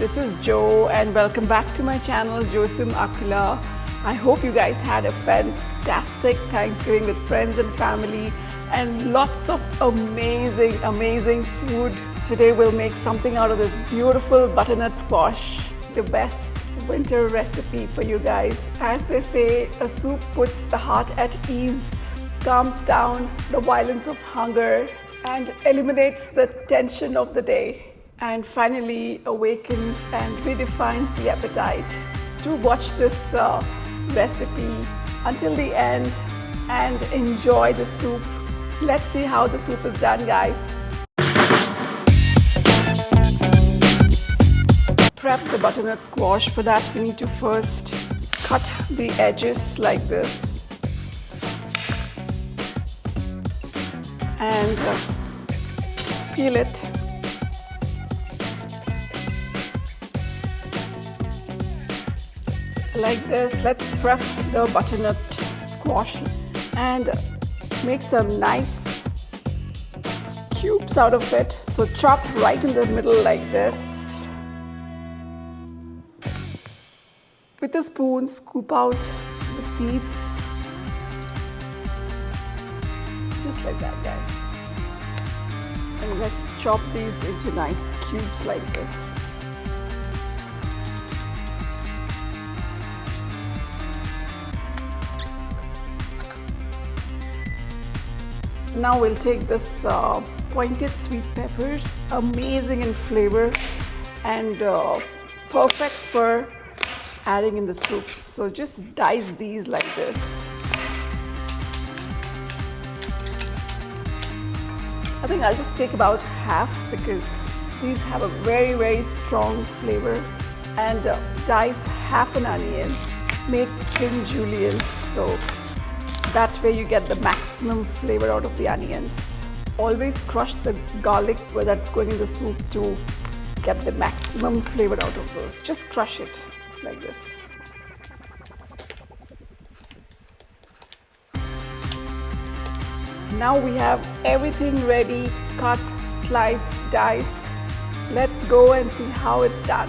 this is Jo and welcome back to my channel JoSum Akula. I hope you guys had a fantastic Thanksgiving with friends and family and lots of amazing food. Today we'll make something out of this beautiful butternut squash, the best winter recipe for you guys. As they say, a soup puts the heart at ease, calms down the violence of hunger and eliminates the tension of the day, and finally awakens and redefines the appetite. Do watch this recipe until the end and enjoy the soup. Let's see how the soup is done, guys. Prep the butternut squash. For that we need to first cut the edges like this and peel it. Like this. Let's prep the butternut squash and make some nice cubes out of it. So chop right in the middle like this. With a spoon, scoop out the seeds. Just like that, guys. And let's chop these into nice cubes like this. Now we'll take this pointed sweet peppers, amazing in flavor and perfect for adding in the soup. So just dice these like this. I think I'll just take about half because these have a very strong flavor. And dice half an onion, make thin juliennes, so that way you get the maximum flavor out of the onions. Always crush the garlic where that's going in the soup to get the maximum flavor out of those. Just crush it like this. Now we have everything ready, cut, sliced, diced. Let's go and see how it's done.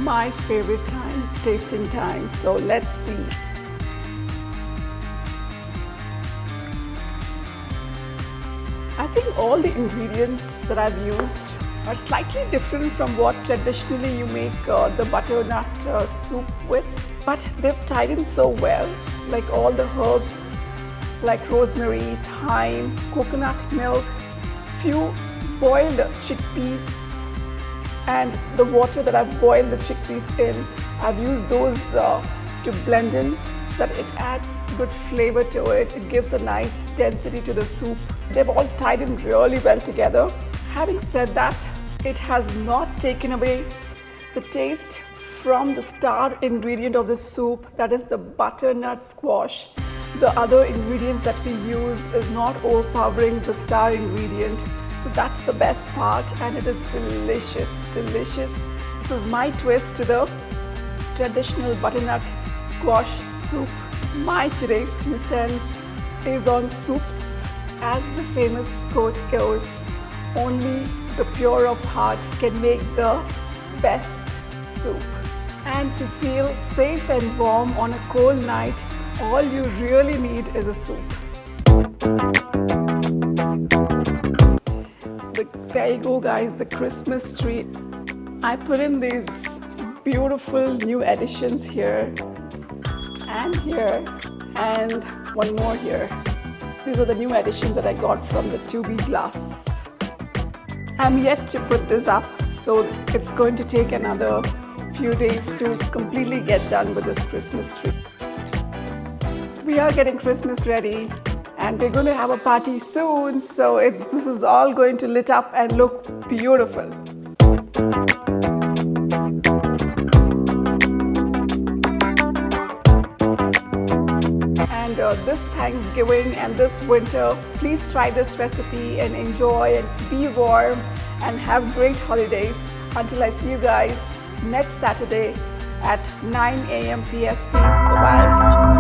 My favorite time, tasting time. So let's see. I think all the ingredients that I've used are slightly different from what traditionally you make the butternut soup with, but they've tied in so well, like all the herbs like rosemary, thyme, coconut milk, few boiled chickpeas, and the water that I've boiled the chickpeas in, I've used those to blend in so that it adds good flavor to it. It gives a nice density to the soup. They've all tied in really well together. Having said that, it has not taken away the taste from the star ingredient of the soup, that is the butternut squash. the other ingredients that we used is not overpowering the star ingredient. So that's the best part, and it is delicious, delicious. This is my twist to the traditional butternut squash soup. My today's 2 cents is on soups. As the famous quote goes, only the pure of heart can make the best soup. And to feel safe and warm on a cold night, all you really need is a soup. There you go, guys, the Christmas tree. I put in these beautiful new additions here and here and one more here. These are the new additions that I got from the 2B glass. I'm yet to put this up, so it's going to take another few days to completely get done with this Christmas tree. We are getting Christmas ready and we're going to have a party soon, so this is all going to lit up and look beautiful. And this Thanksgiving and this winter, please try this recipe and enjoy and be warm and have great holidays. Until I see you guys next Saturday at 9 a.m. PST. Bye-bye.